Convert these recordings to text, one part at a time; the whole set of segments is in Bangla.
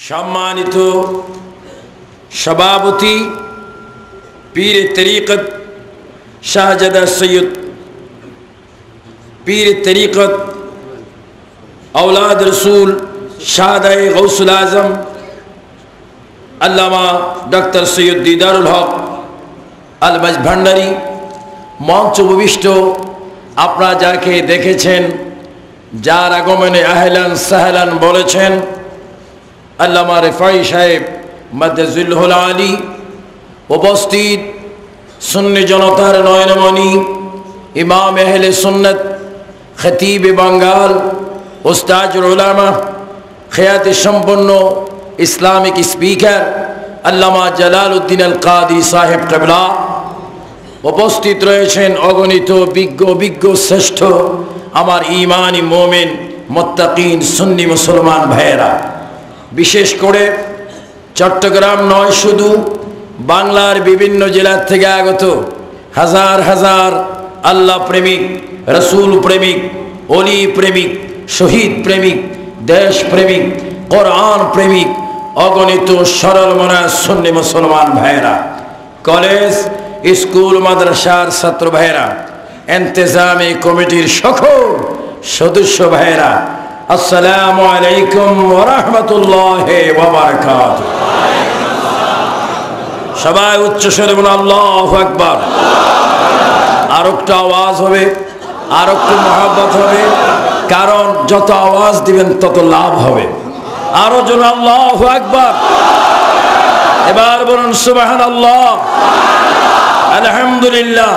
সম্মানিত সভাপতি পীরে তরিকত শাহজাদা সৈয়দ পীরে তরিকত औलाद रसूल शाहदाए गौसुल आजम अल्लामा डॉक्टर सैयद दीदारुल हक আল ভান্ডারী মঞ্চ উপবিষ্ট আপনারা যাকে দেখেছেন, যার আগমনে আহলান সাহলান বলেছেন আল্লামা রিফাই সাহেব মাদ্দাজিল্লাহুল আলী, উপস্থিত সুন্নি জনতার নয়নমণি ইমাম আহলে সুন্নাত খতিব বাঙ্গাল উস্তাজুল উলামা খিয়াতি সম্পন্ন ইসলামিক স্পিকার আল্লামা জালালউদ্দিন আল কাদরি সাহেব কিবলা, উপস্থিত রয়েছেন অগণিত বিজ্ঞ শ্রেষ্ঠ আমার ইমানি মোমেন মুত্তাকিন সুন্নি মুসলমান ভাইয়েরা। বিশেষ করে চট্টগ্রাম নয়, শুধু বাংলার বিভিন্ন জেলার থেকে আগত হাজার হাজার আল্লাহ প্রেমিক, রসুল প্রেমিক, অলি প্রেমিক, শহীদ প্রেমিক, দেশ প্রেমিক, কোরআন প্রেমিক, অগণিত সরল মনা সুন্নি মুসলমান ভাইয়েরা, কলেজ স্কুল মাদ্রাসার ছাত্র ভাইয়েরা, ইন্তেজামি কমিটির সকল সদস্য ভাইয়েরা, আসসালামু আলাইকুম ওয়া রাহমাতুল্লাহি ওয়া বারাকাতুহু। সবাই উচ্চ স্বরে বলুন আল্লাহু আকবার। আর একটু আওয়াজ হবে, আর একটু মহব্বত হবে, কারণ যত আওয়াজ দিবেন তত লাভ হবে। আরো জন আল্লাহু আকবার। এবার বলুন সুবহানাল্লাহ, আলহামদুলিল্লাহ,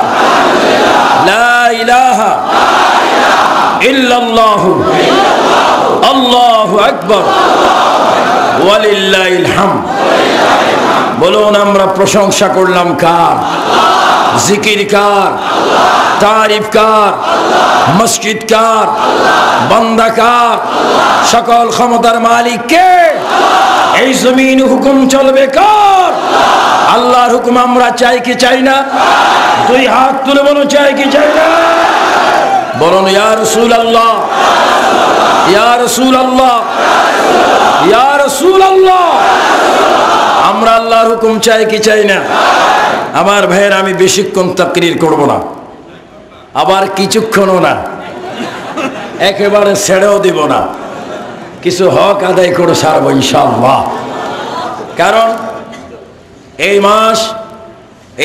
লা ইলাহা ইল্লাল্লাহু আল্লাহু আকবার ওয়ালিল্লাহিল হামদ। বলুন আমরা প্রশংসা করলাম কার? জিকির কার? তারিফ কার? মসজিদ কার? বান্দা কার? সকল ক্ষমতার মালিক কে? এই জমিন হুকুম চলবে কার? আল্লাহর হুকুম আমরা চাই কি চাই না? দুই হাত তুলে বলো চাই কি চাই না? বলুন ইয়া রাসূলুল্লাহ, ইয়া রাসূলুল্লাহ, ইয়া রাসূলুল্লাহ। আমরা আল্লাহর হুকুম চাই কি চাই না? আমার ভাইয়ের, আমি বেশিক্ষণ তাকরীর করব না, আবার কিছুক্ষণও না, একেবারে ছেড়েও দিব না, কিছু হক আদায় করে সারবো ইনশাআল্লাহ। কারণ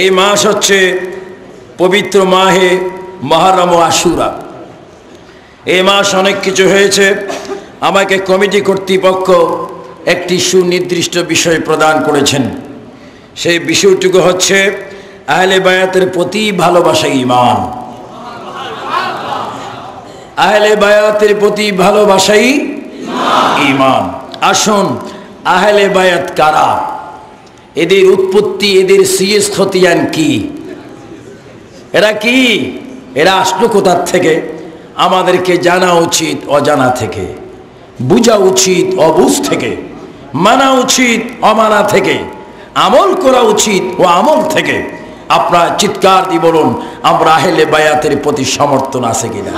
এই মাস হচ্ছে পবিত্র মাহে মুহররম ও আশুরা। এই মাস অনেক কিছু হয়েছে। আমাকে কমিটি কর্তৃপক্ষ একটি সুনির্দিষ্ট বিষয় প্রদান করেছেন। সেই বিষয়টুকু হচ্ছে আহলে বায়াতের প্রতি ভালোবাসা ঈমান। আহলে বায়াতের প্রতি ভালোবাসাই ঈমান। আসুন, আহলে বায়াত কারা? এদের উৎপত্তি, এদের সিএস খতিয়ান কি? এরা কি? এরা আসলো কোথার থেকে? আমাদেরকে জানা উচিত অজানা থেকে, বুঝা উচিত অবুঝ থেকে, মানা উচিত অমানা থেকে, আমল করা উচিত ও আমল থেকে। আপনারা চিৎকার দিয়ে বলুন আমরা আহলে বায়াতের প্রতি সমর্থন আছে কিনা?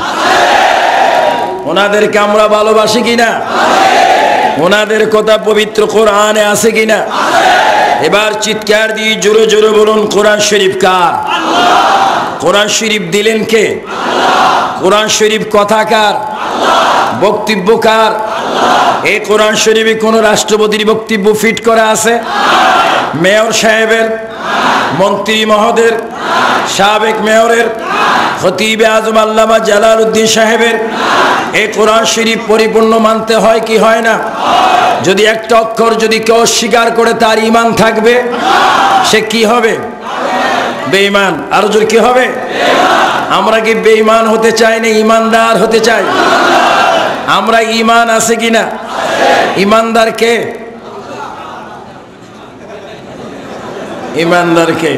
ওনাদেরকে আমরা ভালোবাসি কিনা? ওনাদের কথা পবিত্র কোরআনে আছে কিনা? এবার চিৎকার দিয়ে জোরে জোরে বলুন কোরআন শরীফ কার? কোরআন শরীফ দিলেন কে? কোরআন শরীফ কথা কার? বক্তব্য কার? এই কোরআন শরীফে কোন রাষ্ট্রপতির বক্তব্য ফিট করা আছে? মেয়র সাহেবের, মন্ত্রী মহোদয়ের, সাবেক মেয়রের, খতিবে আজম আল্লামা জালালউদ্দিন সাহেবের? এই কোরআন শরীফ পরিপূর্ণ মানতে হয় কি হয় না? যদি একটা অক্ষর যদি কেউ স্বীকার করে তার ঈমান থাকবে, সে কি হবে? বেঈমান। আরো জোরে কি হবে? আমরা কি বেঈমান হতে চাই না ঈমানদার হতে চাই? আমরা ঈমান আছে কিনা? ঈমানদার কে? ঈমানদার কে?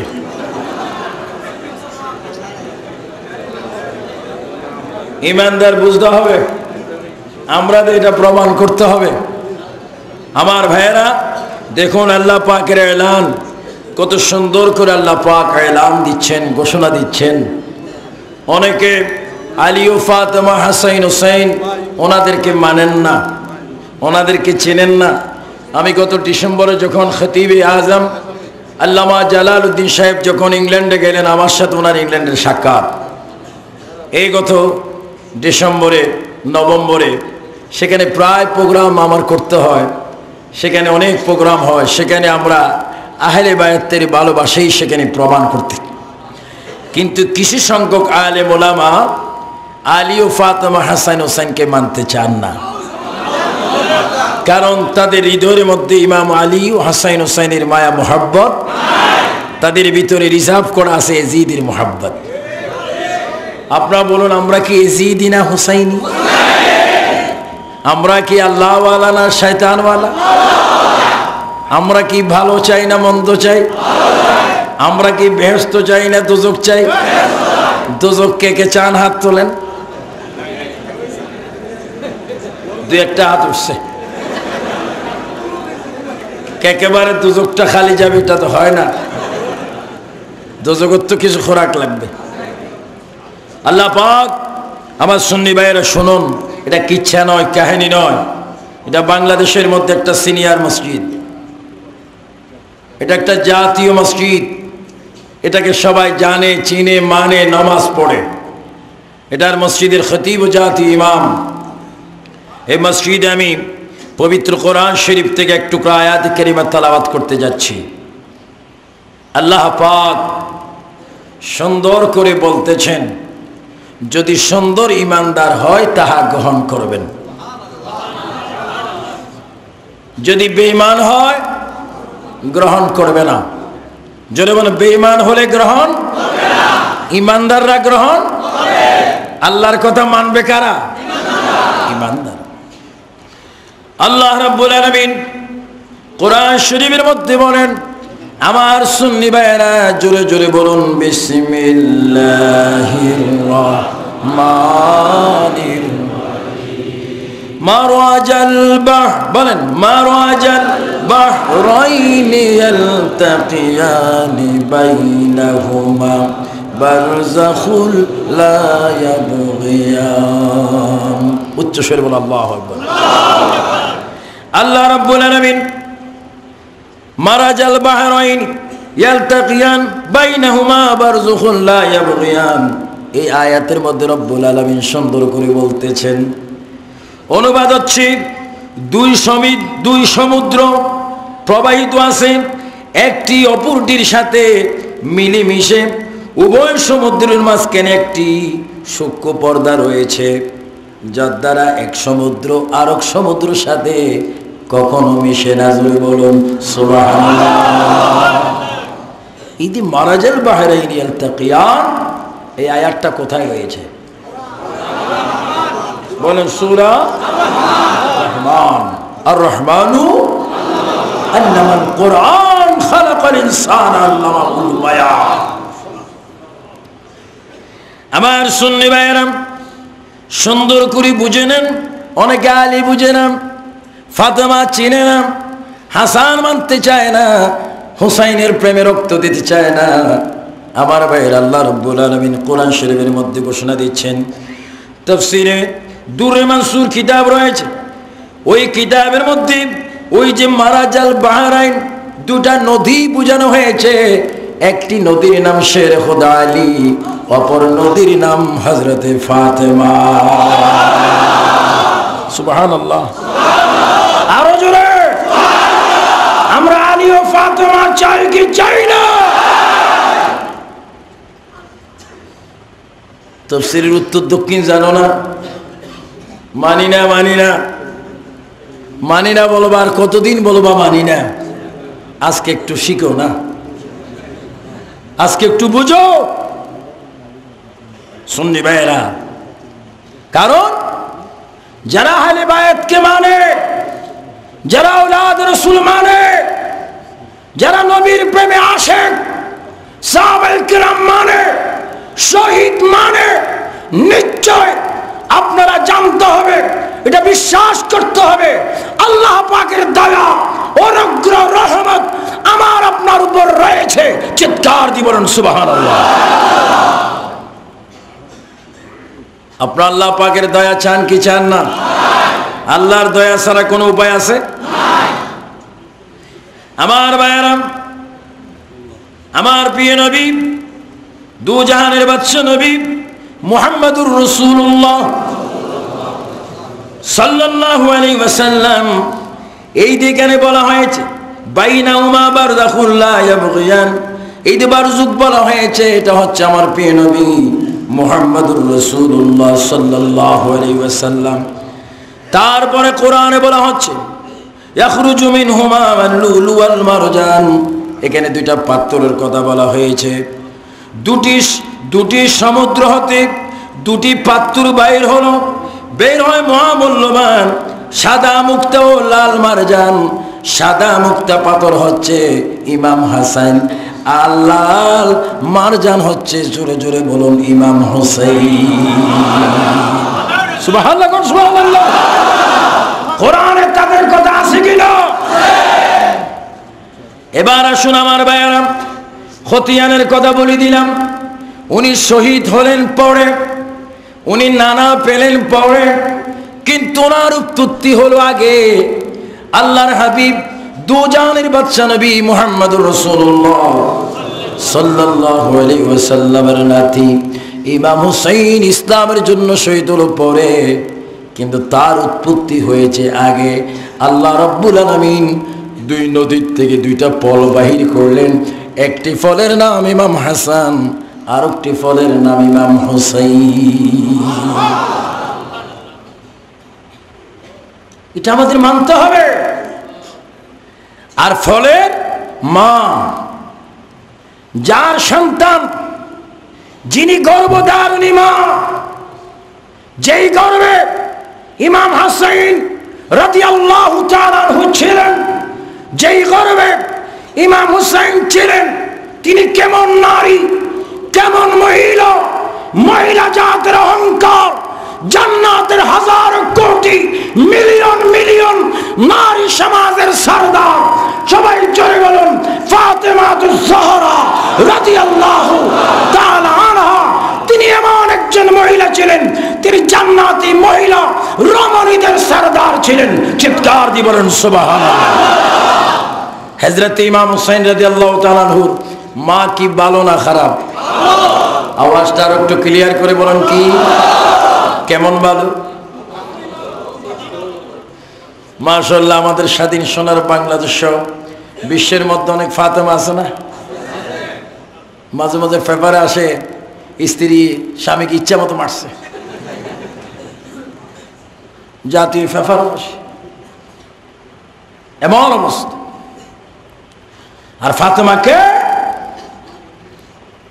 ঈমানদার বুঝতে হবে, আমরা এটা প্রমাণ করতে হবে। আমার ভাইয়েরা দেখুন, আল্লাহ পাকের এলান কত সুন্দর করে আল্লাহ পাক এলান দিচ্ছেন, ঘোষণা দিচ্ছেন। অনেকে আলী ও ফাতেমা, হাসান হুসাইন ওনাদেরকে মানেন না, ওনাদেরকে চেনেন না, আমি গত ডিসেম্বরে যখন খতিবে আজম আল্লামা জালালউদ্দিন সাহেব যখন ইংল্যান্ডে গেলেন, আমার সাথে ওনার ইংল্যান্ডের সাক্ষাৎ। এই গত ডিসেম্বরে নভেম্বরে সেখানে প্রায় প্রোগ্রাম আমার করতে হয়, সেখানে অনেক প্রোগ্রাম হয়, সেখানে আমরা আহলে বায়াতের ভালোবাসাই সেখানে প্রমাণ করতে। কিন্তু কিছু সংখ্যক আলেম ওলামা আলী ও ফাতেমা হাসান হোসেনকে মানতে চান না, কারণ তাদের হৃদয়ের মধ্যে ইমাম আলী ও হাসান হোসেনের মায়া মোহাব্বত, তাদের ভিতরে রিজার্ভ করা আছে এজিদের মোহাব্বত। আপনারা বলুন, আমরা কি এজিদি না হুসাইনি? আমরা কি আল্লাহওয়ালা না শয়তানওয়ালা? আমরা কি ভালো চাই না মন্দ চাই? আমরা কি বেহেশত চাই না দোজক চাই? দোজক কে কে চান? হাত তোলেন। দু একটা হাত উঠছে। একেবারে দোজকটা খালি যাবে এটা তো হয় না, দোজকের তো কিছু খোরাক লাগবে। আল্লাহ পাক, আমার সুন্নি ভাইয়েরা শুনুন, এটা কিচ্ছা নয়, কাহিনী নয়, এটা বাংলাদেশের মধ্যে একটা সিনিয়র মসজিদ, এটা একটা জাতীয় মসজিদ, এটাকে সবাই জানে, চিনে, মানে, নামাজ পড়ে। এটার মসজিদের খতিব ও জাতীয় ইমাম। এই মসজিদে আমি পবিত্র কোরআন শরীফ থেকে একটু আয়াত কারিমা তেলাওয়াত করতে যাচ্ছি। আল্লাহ পাক সুন্দর করে বলতেছেন, যদি সুন্দর ইমানদার হয় তাহা গ্রহণ করবেন, যদি বেঈমান হয় গ্রহণ করবে না। যদি বলে বেঈমান হলে গ্রহণ, ইমানদাররা গ্রহণ। আল্লাহর কথা মানবে কারা? ইমানদার। আল্লাহ রাব্বুল আলামিন কোরআন শরীফের মধ্যে বলেন, আমার সুন্নি ভাইয়েরা জোরে জোরে বলুন, বিসমিল্লাহির রাহমানির মারওয়াজাল বাহর, বলেন মারওয়াজাল বাহরাইনি ইয়ালতাকিয়ানি বাইনাহুমা বারযাখুল লা ইয়াবগিয়ান। উচ্চ স্বরে বলুন আল্লাহু আকবার। আল্লাহ রাব্বুল আলামিন মারাজাল বাহরাইন ইয়ালতাকিয়ান বাইনাহুমা বারযাখুল লা ইয়াবগিয়ান, এই আয়াতের মধ্যে রব্বুল আলামিন সুন্দর করে বলতেছেন, অনুবাদ হচ্ছে দুই সমুদ্র প্রবাহিত আছে, একটি অপরটির সাথে মিলেমিশে, উভয় সমুদ্রের মাঝখানে একটি সূক্ষ্ম পর্দা রয়েছে, যার দ্বারা এক সমুদ্র আরেক সমুদ্রের সাথে কখনো মিশে না। জোরে বলুন সুবহানাল্লাহ। ইদি মারাজাল বাহরাইন ইয়ালতাকিয়ান, এই আয়াতটা কোথায় হয়েছে? বলেন সূরা রহমান। আর রহমানু আল্লামাল কুরআন খালাকাল ইনসানা আল্লামাহুল বায়ান। আমার সুন্নি ভাইয়েরা সুন্দর করে বুঝে নেন। অনেকে আলী বুঝে না, ফাতেমা চিনে না, হাসান মানতে চায় না, হুসাইনের প্রেমে রক্ত দিতে চায় না। আমার ভাইয়ের, আল্লাহ রাব্বুল আলামিন কোরআন শরীফের মধ্যে ঘোষণা দিচ্ছেন, তাফসীরে দুররে মানসুর কিতাব রয়েছে, ওই কিতাবের মধ্যে ওই যে মারাজাল বাহরাইন, দুটা নদী বোঝানো হয়েছে। একটি নদীর নাম শের খোদা আলী, অপর নদীর নাম হযরতে ফাতেমা। সুবহানাল্লাহ। আরো জোরে, আমরা আলী ও ফাতেমা চাই কি চাই না? তাফসীরের উত্তর দক্ষিণ জানো না? মানি না, মানি না, মানি না বলবা, আর কতদিন বলবা মানি না? আজকে একটু শিখো না, আজকে একটু বুঝো সুন্নি ভাইয়েরা। কারণ যারা আহলে বায়াতকে মানে, যারা আওলাদ রাসূল মানে, যারা নবীর প্রেমে আশেক, সাহাবায়ে কিরাম মানে, শহীদ মানে, নিশ্চয় আপনারা জানতে হবে, এটা বিশ্বাস করতে হবে, আল্লাহ পাকের দয়া, অনুগ্রহ, রহমত আমার আপনার উপর রয়েছে। চিৎকার দিয়ে বলুন সুবহানাল্লাহ। আপনারা আল্লাহ পাকের দয়া চান কি চান না? আল্লাহর দয়া ছাড়া কোনো উপায় আছে? আমার ভাইয়েরা, আমার প্রিয় নবী, দু জাহানের বাদশা নবী মুহাম্মদুর রাসূলুল্লাহ সাল্লাল্লাহু আলাইহি ওয়াসাল্লাম, এই দিকে বলা হয়েছে বাইনাহুমা বারযাখুন লা ইয়াবগিয়ান, এই যে বারযুক বলা হয়েছে এটা হচ্ছে আমার প্রিয় নবী মুহাম্মদুর রাসূলুল্লাহ সাল্লাল্লাহু আলাইহি ওয়াসাল্লাম। তারপরে কোরআনে বলা হচ্ছে ইয়াখরুজু মিনহুমা আল-লুলু ওয়াল মারজান, এখানে দুইটা পাথরের কথা বলা হয়েছে। দুটি সমুদ্র হতে দুটি পাথর বাইর হলো, বের হয় মহামূল্যবান সাদা মুক্তা ও লাল মারজান। সাদা মুক্তা পাথর হচ্ছে ইমাম হাসান, আর লাল মারজান হচ্ছে, জোরে জোরে বলুন, ইমাম হুসাইন। সুবহানাল্লাহ, সুবহানাল্লাহ। কোরআনে তাদের কথা আছে কিনা? এবার আসুন আমার ভাইয়েরা, খতিয়ানের কথা বলে দিলাম। উনি শহীদ হলেন পরে, উনি নানা পেলেন পরে, কিন্তু ওনার উৎপত্তি হলো আগে। আল্লাহর হাবিব দু জাহানের বাদশা নবী মুহাম্মদুর রাসূলুল্লাহ সাল্লাল্লাহু আলাইহি ওয়াসাল্লামের নাতি ইমাম হুসাইন ইসলামের জন্য শহীদ হলো পরে, কিন্তু তার উৎপত্তি হয়েছে আগে। আল্লাহ রাব্বুল আলামিন দুই নদীর থেকে দুইটা ফল বাহির করলেন, একটি ফলের নাম ইমাম হাসান, আর একটি ফলের নাম ইমাম হুসাইন। এটা আমাদের মানতে হবে। আর ফলের মা, যার সন্তান, যিনি গর্ভধারিণী মা, যেই গর্ভে ইমাম হুসাইন রাদিয়াল্লাহু তাআলা আনহু ছিলেন, যেই গর্ভে ইমাম হুসাইন ছিলেন, তিনি কেমন নারী, কেমন মহিলা, মহিলা জাতের অহংকার, জান্নাতের হাজার কোটি মিলিয়ন মিলিয়ন নারী সমাজের সরদার, সবাই জোরে বলুন ফাতেমাতুজ জাহরা রাদিয়াল্লাহু তাআলা আনহা। তিনি এমন একজন মহিলা ছিলেন, তিনি জান্নাতি মহিলা রমণীদের সরদার ছিলেন। চিৎকার দিয়ে বলেন সুবহানাল্লাহ। হযরত ইমাম হুসাইন রাদিয়াল্লাহু তাআলা আনহুর মা কি ভালো না খারাপ? আওয়াজটা আর একটু ক্লিয়ার করে বলেন, কি কেমন ভালো? মাশাআল্লাহ। আমাদের স্বাধীন সোনার বাংলাদেশ বিশ্বের মধ্যে অনেক ফাতেমা আছে না? মাঝে মাঝে পেপারে আসে স্ত্রী স্বামীকে ইচ্ছা মতো মারছে, জাতীয় পেপার আসে, এমন অবস্থা। আর ফাতেমাকে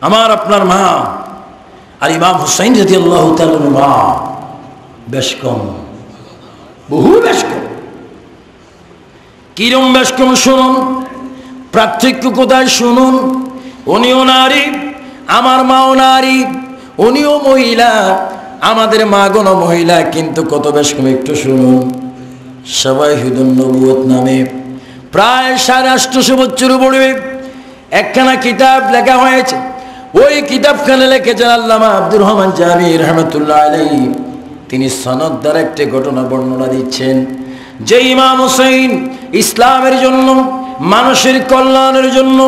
আমার আপনার মা, আর ইমাম হুসাইন রাদিয়াল্লাহু তাআলা মা বেশ কম, বহু বেশ কম। কিরম বেশ কম শুনুন, পার্থক্য কোথায় শুনুন। উনিও নারী, আমার মাও নারী, উনিও মহিলা, আমাদের মা গণ মহিলা, কিন্তু কত বেশ কম একটু শুনুন। শাওয়াহিদুন নবুয়ত নামে প্রায় 850 বছর পূর্বে একখানা কিতাব লেখা হয়েছে। ওই কিতাবখানে লিখেছেন আল্লামা আব্দুর রহমান জামি রাহমাতুল্লাহ আলাইহি। তিনি সনদ দ্বারা একটি ঘটনা বর্ণনা দিচ্ছেন যে ইমাম হুসাইন ইসলামের জন্য, মানুষের কল্যাণের জন্য,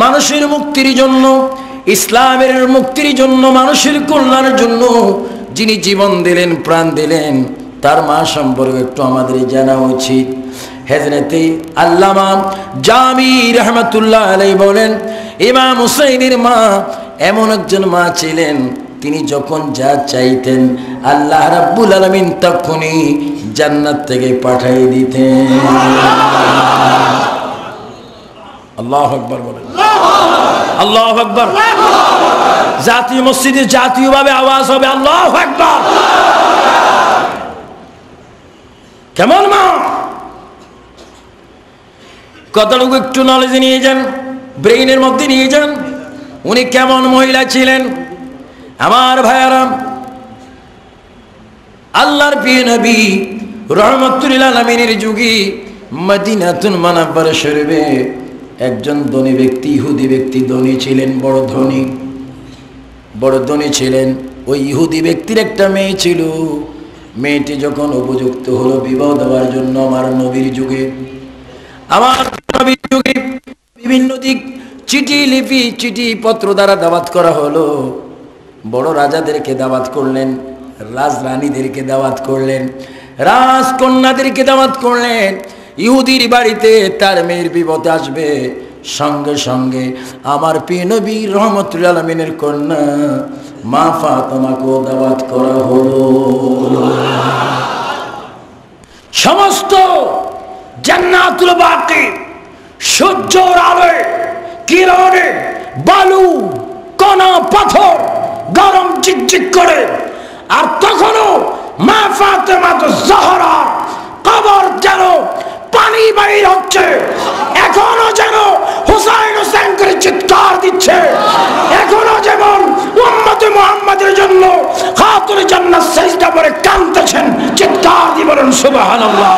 মানুষের মুক্তির জন্য, ইসলামের মুক্তির জন্য, মানুষের কল্যাণের জন্য যিনি জীবন দিলেন, প্রাণ দিলেন, তার মা সম্পর্কে একটু আমাদের জানা উচিত। হযরতে আল্লামা জামি রাহমাতুল্লাহ আলাইহি বলেন, ইমাম হুসাইনের মা এমন একজন মা ছিলেন, তিনি যখন যা চাইতেন আল্লাহ রাব্বুল আলামিন তখনই জান্নাত থেকে পাঠিয়ে দিতেন। আল্লাহু আকবার বলেন, আল্লাহু আকবার। জাতীয় মসজিদে জাতীয়ভাবে আওয়াজ হবে আল্লাহু আকবার। কেমন মা? কতটুকু একটু নলেজে নিয়ে যান, ব্রেইনের মধ্যে নিয়ে যান, উনি কেমন মহিলা ছিলেন। আমার ভাইয়ারা, আল্লাহর প্রিয় নবী রাহমাতুল লিল আলামিনের যুগে মদিনাতুল মুনাওয়ারা শরীফে একজন ধনী ব্যক্তি, ইহুদি ব্যক্তি ধনী ছিলেন, বড় ধনী, বড় ধনী ছিলেন। ওই ইহুদি ব্যক্তির একটা মেয়ে ছিল। মেয়েটি যখন উপযুক্ত হলো বিবাহ দেওয়ার জন্য আমার নবীর যুগে, আমার নবীর যুগে বিভিন্ন দিক চিঠি লিপি চিঠি পত্র দ্বারা দাওয়াত করা হলো। বড় রাজাদেরকে দাওয়াত করলেন, রাজরানীদেরকে দাওয়াত করলেন, রাজকন্যাদেরকে দাওয়াত করলেন। ইহুদির বাড়িতে তার মেয়ের বিপদ আসবে, সঙ্গে সঙ্গে আমার প্রিয় নবী রহমতুল আলামিনের কন্যা মা ফাতেমাকেও দাওয়াত করা হলো। সমস্ত জান্নাতুল বাকি সূর্যের আলোয় কিরণে বালু কণা পাথর গরম চিকচিক করে, আর তখনও মা ফাতেমা জাহরা কবর যেন পানি বাইর হচ্ছে, এখনো যেন হুসাইন হুসাইন করে চিৎকার দিচ্ছে, এখনো যেমন উম্মতে মুহাম্মাদের জন্য খাতুনে জান্নাত সিজদা করে কাঁদতেছেন। চিৎকার দিয়ে বলেন সুবহানাল্লাহ।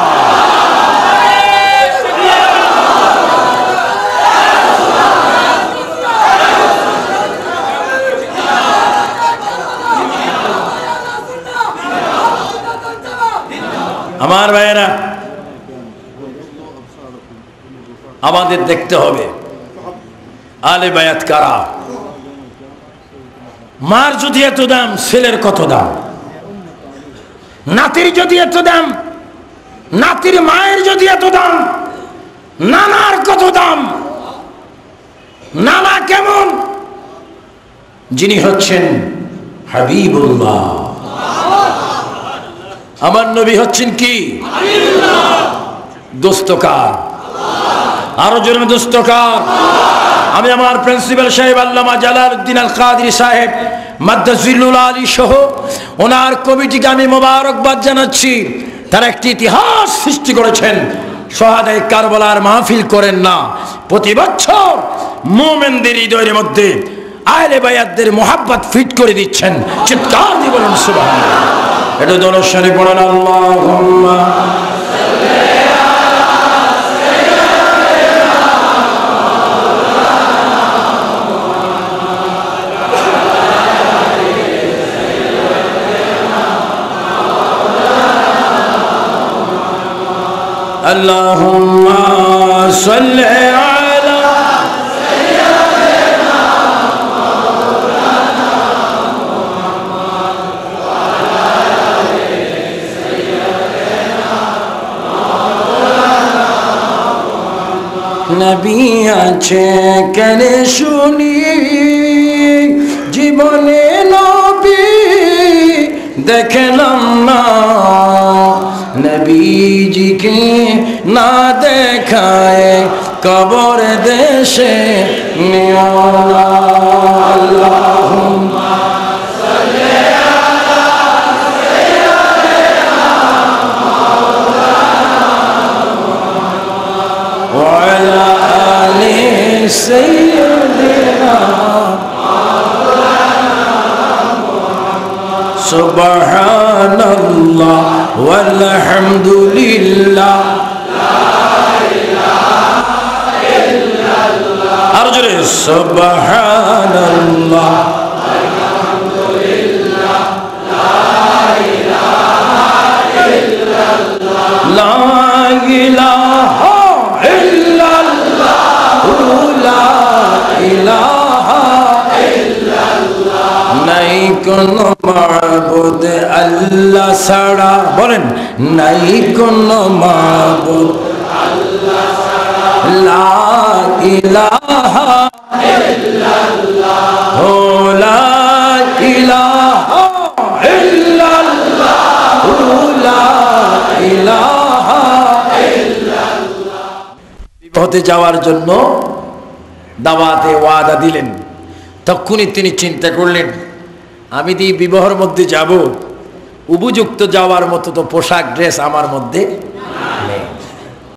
আমার ভাইয়েরা, আমাদের দেখতে হবে আলে বায়াত কারা। মার যদি এত দাম, ছেলের কত দাম? নাতির যদি এত দাম, নাতির মায়ের যদি এত দাম, নানার কত দাম? নানা কেমন? যিনি হচ্ছেন হাবিবুল্লাহ, আমার নবী হচ্ছেন কি? দোস্তকার, আরো জোরে দোস্তকার। আমি আমার প্রিন্সিপাল সাহেব আল্লামা জালালউদ্দিন আল কাদরি সাহেব মাদ্দাজিল্লুল আলী সহ ওনার কমিটিকে আমি মোবারকবাদ জানাচ্ছি। তারা একটি ইতিহাস সৃষ্টি করেছেন। শহাদায়ে কারবালার মাহফিল করেন না, প্রতি বছর মুমিনদের হৃদয়ের মধ্যে আহলে বায়াতদের মোহাব্বত ফিট করে দিচ্ছেন। চিৎকার দিয়ে বলেন সুবহানাল্লাহ। এটা দরুদ শরীফ পড়েন, আল্লাহুম্মা Allahumma salli ala sayyidina Maulana Muhammad wa ala ali sayyidina Maulana Muhammad। নবী আছে কেনে শুনি, জীবনে নবী দেখলাম না, নবীজিকে না দেখায় কবর দেশে নিও না। আল্লাহুম্মা সাল্লি আলা সাইয়্যিদিনা মাওলানা মুহাম্মদ ওয়া আলা আলি সাইয়্যিদিনা সুবহানাল্লাহ ওয়ালহামদুলিল্লাহ লা ইলাহা ইল্লাল্লাহ। আর জোরে সুবহানাল্লাহ ওয়ালহামদুলিল্লাহ লা ইলাহা ইল্লাল্লাহ লা ইলাহা ইল্লাল্লাহ লা ইলাহা ইল্লাল্লাহ। নাই কোনো মাবুদ আল্লাহ ছাড়া, বলেন নাই কোনো মাবুদ আল্লাহ ছাড়া, লা ইলাহা ইল্লাল্লাহ লা ইলাহা ইল্লাল্লাহ লা ইলাহা ইল্লাল্লাহ। বিপদে যাওয়ার জন্য দাওয়াতে ওয়াদা দিলেন। তখনই তিনি চিন্তা করলেন, আমি যদি বিবাহের মধ্যে যাব, উপযুক্ত যাওয়ার মতো তো পোশাক ড্রেস আমার মধ্যে